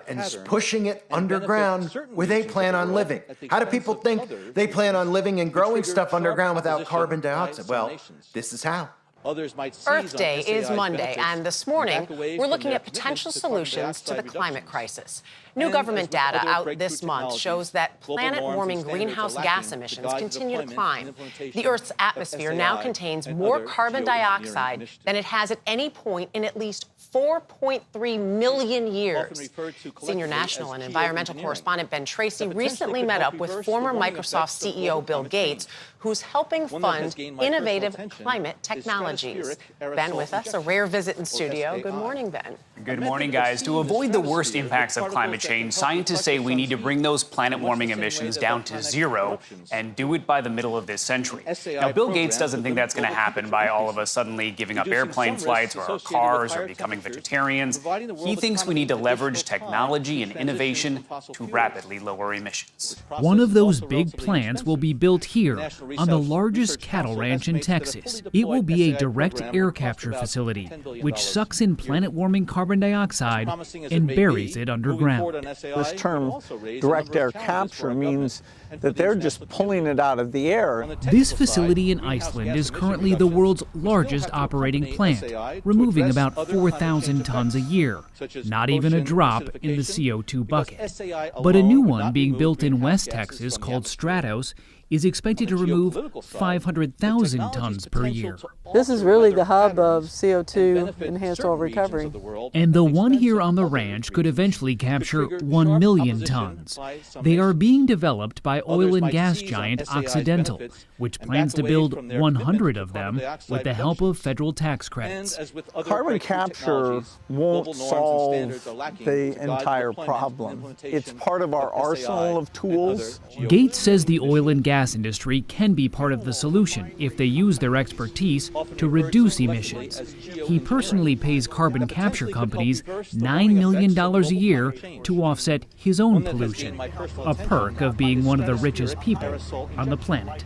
and pushing it underground where they plan on living. How do people think they plan on living and growing stuff underground without carbon dioxide? Well, this is how. Earth Day is Monday, and this morning we're looking at potential solutions to the climate crisis. New government data out this month shows that planet-warming greenhouse gas emissions continue to climb. The Earth's atmosphere now contains more carbon dioxide than it has at any point in at least 4.3 million years. Senior national and environmental correspondent Ben Tracy recently met up with former Microsoft CEO Bill Gates, who's helping fund innovative climate technologies. Ben with us, a rare visit in studio. Good morning, Ben. Good morning, guys. To avoid the worst impacts of climate change, scientists say we need to bring those planet-warming emissions down to zero and do it by the middle of this century. Now, Bill Gates doesn't think that's going to happen by all of us suddenly giving up airplane flights or our cars or becoming vegetarians. He thinks we need to leverage technology and innovation to rapidly lower emissions. One of those big plants will be built here on the largest cattle ranch in Texas. It will be a direct air capture facility, which sucks in planet-warming carbon dioxide and buries it underground. This term, direct air capture, means that they're just pulling it out of the air. This facility in Iceland is currently the world's largest operating plant, removing about 4,000 tons a year, not even a drop in the CO2 bucket. But a new one being built in West Texas called Stratos is expected to remove 500,000 tons per year. This is really the hub of CO2 enhanced oil recovery. And the one here on the ranch could eventually capture 1 million tons. They are being developed by oil and gas giant Occidental, which plans to build 100 of them with the help of federal tax credits. Carbon capture won't solve the entire problem. It's part of our arsenal of tools. Gates says the oil and gas industry can be part of the solution if they use their expertise to reduce emissions. He personally pays carbon capture companies $9 million a year to offset his own pollution, a perk of being one of the richest people on the planet.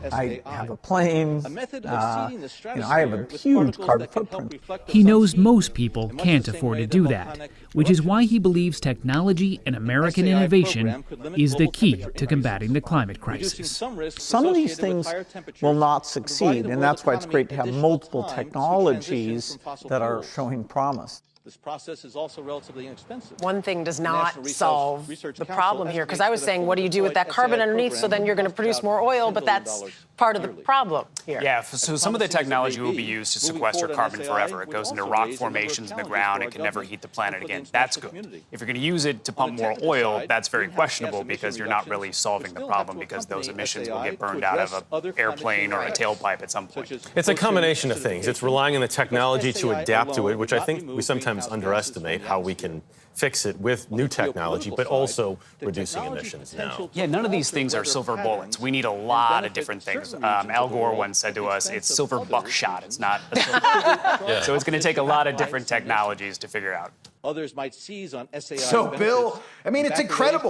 I have a plane, I have a huge carbon footprint. He knows most people can't afford to do that, which is why he believes technology and American innovation is the key to combating the climate crisis. Some of these things will not succeed, and that's why it's great to have multiple technologies that are showing promise. This process is also relatively inexpensive. One thing does not solve the problem here, because I was saying, what do you do with that carbon underneath? So then you're going to produce more oil, but that's part of the problem here. Yeah, so some of the technology will be used to sequester carbon forever. It goes into rock formations in the ground. It can never heat the planet again. That's good. If you're going to use it to pump more oil, that's very questionable because you're not really solving the problem because those emissions will get burned out of an airplane or a tailpipe at some point. It's a combination of things. It's relying on the technology to adapt to it, which I think we sometimes underestimate how we can fix it with new technology, but also reducing emissions now. Yeah, none of these things are silver bullets. We need a lot of different things. Al Gore once said to us, it's silver buckshot. It's not a silver bullet. So it's going to take a lot of different technologies to figure out. Others might seize on SAI. So, Bill, I mean, it's incredible.